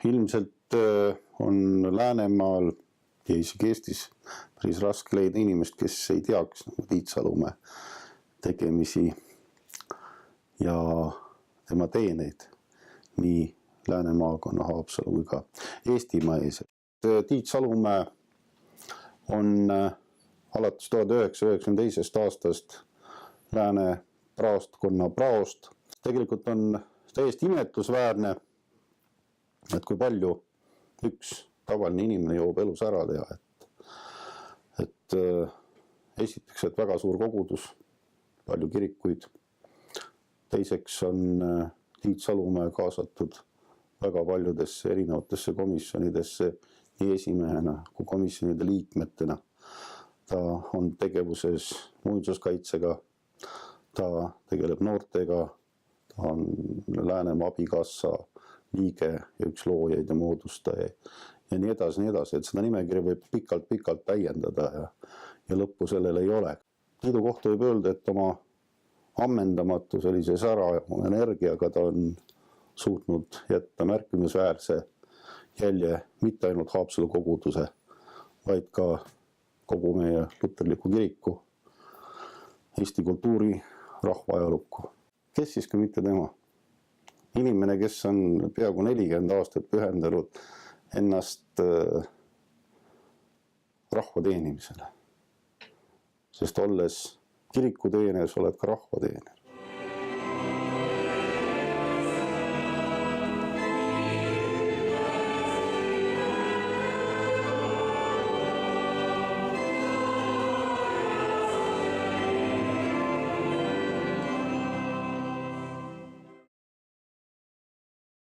Ilmselt on Läänemaal ja isegi Eestis päris raske leida inimest, kes ei teaks Tiit Salumäe tegemisi ja tema teeneid nii Lääne maakonna, Haapsalu kui ka Eestimaa ees. Tiit Salumäe on alates 1992. aastast Lääne praostkonna praost. Tegelikult on täiesti imetlusväärne, et kui palju üks tavaline inimene jõuab elus ära teha. Esiteks, et väga suur kogudus, palju kirikuid. Teiseks on Tiit Salumäe kaasatud väga paljudesse erinevatesse komisjonidesse nii esimehena kui komisjonide liikmetena. Ta on tegevuses muinsuskaitsega, ta tegeleb noortega, ta on Läänemaa abikassa liige ja üks loojaid ja moodustaja ja nii edasi, et seda nimekirja võib pikalt täiendada ja lõppu sellel ei ole. Tiidu kohta võib öelda, et oma ammendamatu sellise sära energiaga ta on suutnud jätta märkimisväärse jälje mitte ainult Haapsalu koguduse, vaid ka kogu meie luterliku kiriku, Eesti kultuuri, rahva ajalukku. Kes siis ka mitte tema? Inimene, kes on peaaegu 40 aastat pühendanud ennast rahva teenimisele. Sest olles kiriku teenes, oled ka rahva teenes.